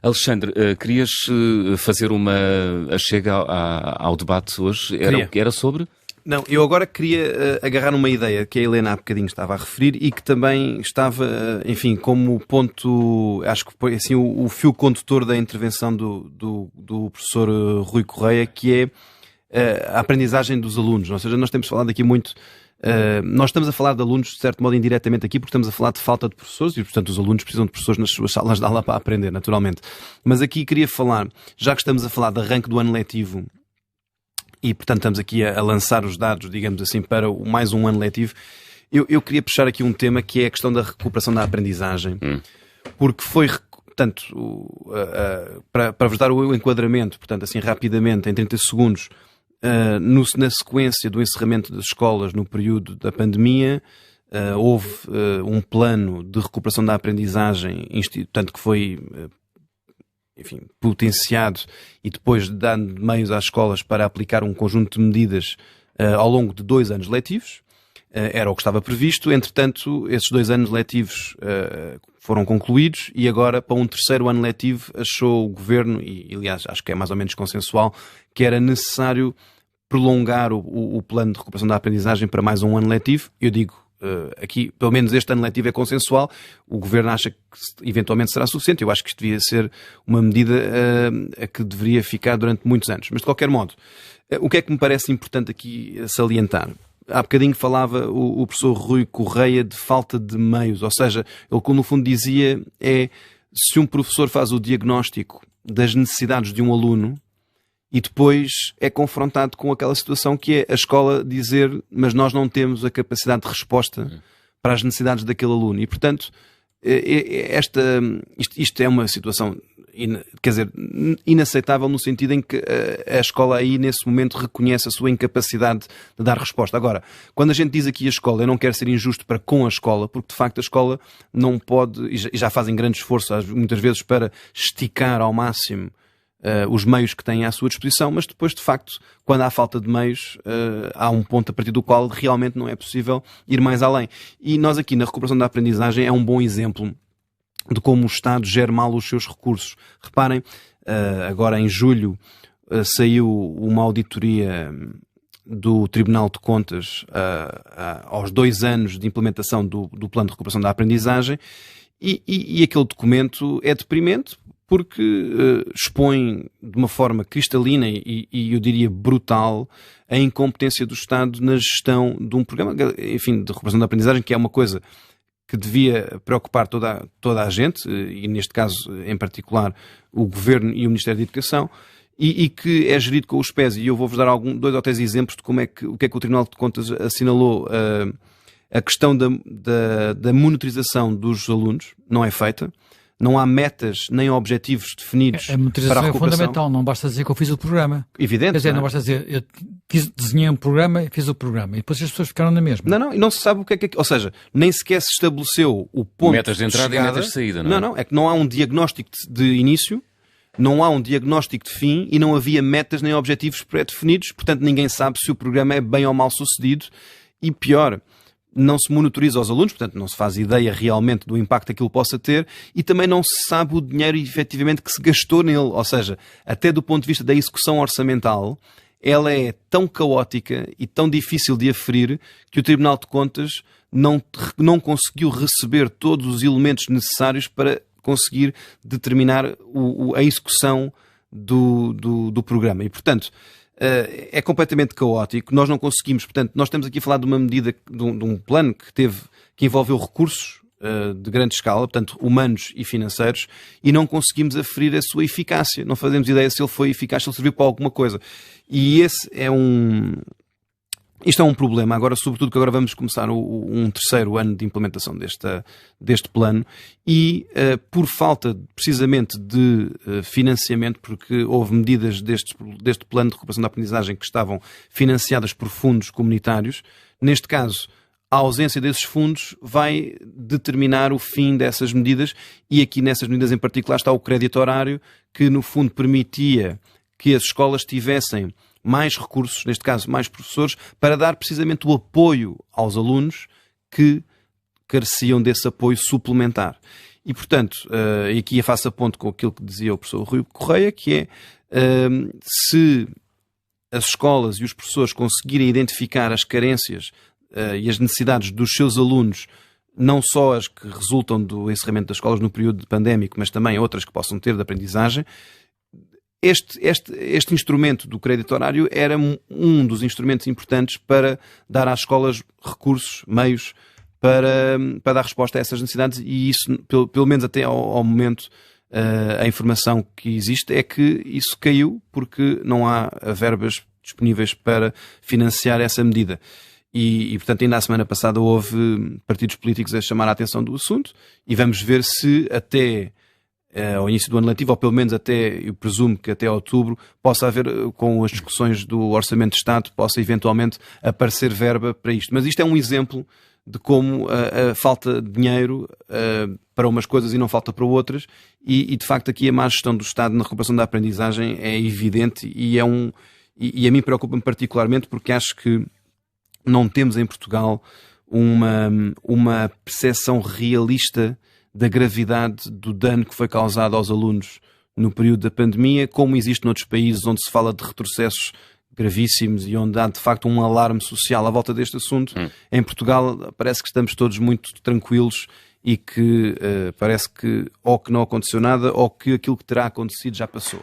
Alexandre, querias fazer uma chega ao debate hoje? Era sobre? Não, eu agora queria agarrar numa ideia que a Helena há bocadinho estava a referir e que também estava, enfim, como ponto, acho que foi assim o fio condutor da intervenção do professor Rui Correia, que é a aprendizagem dos alunos. Ou seja, nós temos falado aqui muito. Nós estamos a falar de alunos, de certo modo, indiretamente aqui, porque estamos a falar de falta de professores e, portanto, os alunos precisam de professores nas suas salas de aula para aprender, naturalmente. Mas aqui queria falar, já que estamos a falar de arranque do ano letivo e, portanto, estamos aqui a lançar os dados, digamos assim, para mais um ano letivo, eu queria puxar aqui um tema que é a questão da recuperação da aprendizagem, porque foi, portanto, para vos dar o enquadramento, portanto, assim, rapidamente, em 30 segundos, na sequência do encerramento das escolas no período da pandemia, houve um plano de recuperação da aprendizagem, tanto que foi, enfim, potenciado e depois dando meios às escolas para aplicar um conjunto de medidas ao longo de 2 anos letivos. Era o que estava previsto. Entretanto, esses 2 anos letivos foram concluídos e agora, para um 3º ano letivo, achou o Governo, e aliás acho que é mais ou menos consensual, que era necessário prolongar o plano de recuperação da aprendizagem para mais um ano letivo. Eu digo aqui, pelo menos este ano letivo é consensual, o Governo acha que eventualmente será suficiente. Eu acho que isto devia ser uma medida que deveria ficar durante muitos anos. Mas de qualquer modo, o que é que me parece importante aqui salientar? Há bocadinho falava o professor Rui Correia de falta de meios, ou seja, ele no fundo dizia se um professor faz o diagnóstico das necessidades de um aluno e depois é confrontado com aquela situação que é a escola dizer mas nós não temos a capacidade de resposta para as necessidades daquele aluno e, portanto, isto é uma situação inaceitável no sentido em que a escola aí nesse momento reconhece a sua incapacidade de dar resposta. Agora, quando a gente diz aqui a escola, eu não quero ser injusto para com a escola, porque de facto a escola não pode, e já fazem grande esforço muitas vezes para esticar ao máximo os meios que têm à sua disposição, mas depois de facto, quando há falta de meios, há um ponto a partir do qual realmente não é possível ir mais além. E nós aqui na recuperação da aprendizagem é um bom exemplo de como o Estado gera mal os seus recursos. Reparem, agora em julho saiu uma auditoria do Tribunal de Contas aos 2 anos de implementação do Plano de Recuperação da Aprendizagem e aquele documento é deprimente porque expõe de uma forma cristalina e eu diria brutal a incompetência do Estado na gestão de um programa, enfim, de recuperação da aprendizagem, que é uma coisa que devia preocupar toda a gente, e neste caso, em particular, o Governo e o Ministério da Educação, e que é gerido com os pés. E eu vou-vos dar 2 ou 3 exemplos de o que é que o Tribunal de Contas assinalou. A questão da monitorização dos alunos não é feita. Não há metas nem objetivos definidos para a recuperação. A monitorização é fundamental, não basta dizer que eu fiz o programa. Evidente. Quer dizer, não basta dizer, eu desenhei um programa e fiz o programa. E depois as pessoas ficaram na mesma. Não, e não se sabe o que é que... Ou seja, nem sequer se estabeleceu o ponto metas de entrada e metas de saída, não é? Não, é que não há um diagnóstico de início, não há um diagnóstico de fim e não havia metas nem objetivos pré-definidos, portanto ninguém sabe se o programa é bem ou mal sucedido e pior... Não se monitoriza aos alunos, portanto não se faz ideia realmente do impacto que aquilo possa ter e também não se sabe o dinheiro efetivamente que se gastou nele. Ou seja, até do ponto de vista da execução orçamental, ela é tão caótica e tão difícil de aferir que o Tribunal de Contas não conseguiu receber todos os elementos necessários para conseguir determinar a execução do programa. E, portanto, é completamente caótico, nós não conseguimos, portanto, nós estamos aqui a falar de uma medida, de um plano que envolveu recursos de grande escala, portanto, humanos e financeiros, e não conseguimos aferir a sua eficácia, não fazemos ideia se ele foi eficaz, se ele serviu para alguma coisa. E isto é um problema, agora, sobretudo que agora vamos começar um 3º ano de implementação deste plano e por falta precisamente de financiamento, porque houve medidas deste plano de recuperação da aprendizagem que estavam financiadas por fundos comunitários, neste caso a ausência desses fundos vai determinar o fim dessas medidas e aqui nessas medidas em particular está o crédito horário que no fundo permitia que as escolas tivessem mais recursos, neste caso mais professores, para dar precisamente o apoio aos alunos que careciam desse apoio suplementar. E, portanto, e aqui faço a ponto com aquilo que dizia o professor Rui Correia, que é, se as escolas e os professores conseguirem identificar as carências e as necessidades dos seus alunos, não só as que resultam do encerramento das escolas no período pandémico, mas também outras que possam ter de aprendizagem, este instrumento do crédito horário era um dos instrumentos importantes para dar às escolas recursos, meios, para dar resposta a essas necessidades, e isso, pelo menos até ao momento, a informação que existe é que isso caiu porque não há verbas disponíveis para financiar essa medida. E, portanto, ainda a semana passada houve partidos políticos a chamar a atenção do assunto, e vamos ver se até ao início do ano letivo, ou pelo menos até, eu presumo que até outubro, possa haver, com as discussões do Orçamento de Estado, possa eventualmente aparecer verba para isto. Mas isto é um exemplo de como falta dinheiro para umas coisas e não falta para outras, e de facto aqui a má gestão do Estado na recuperação da aprendizagem é evidente, e a mim preocupa-me particularmente porque acho que não temos em Portugal uma percepção realista da gravidade do dano que foi causado aos alunos no período da pandemia, como existe noutros países onde se fala de retrocessos gravíssimos e onde há de facto um alarme social à volta deste assunto. Em Portugal parece que estamos todos muito tranquilos e que parece que ou que não aconteceu nada ou que aquilo que terá acontecido já passou.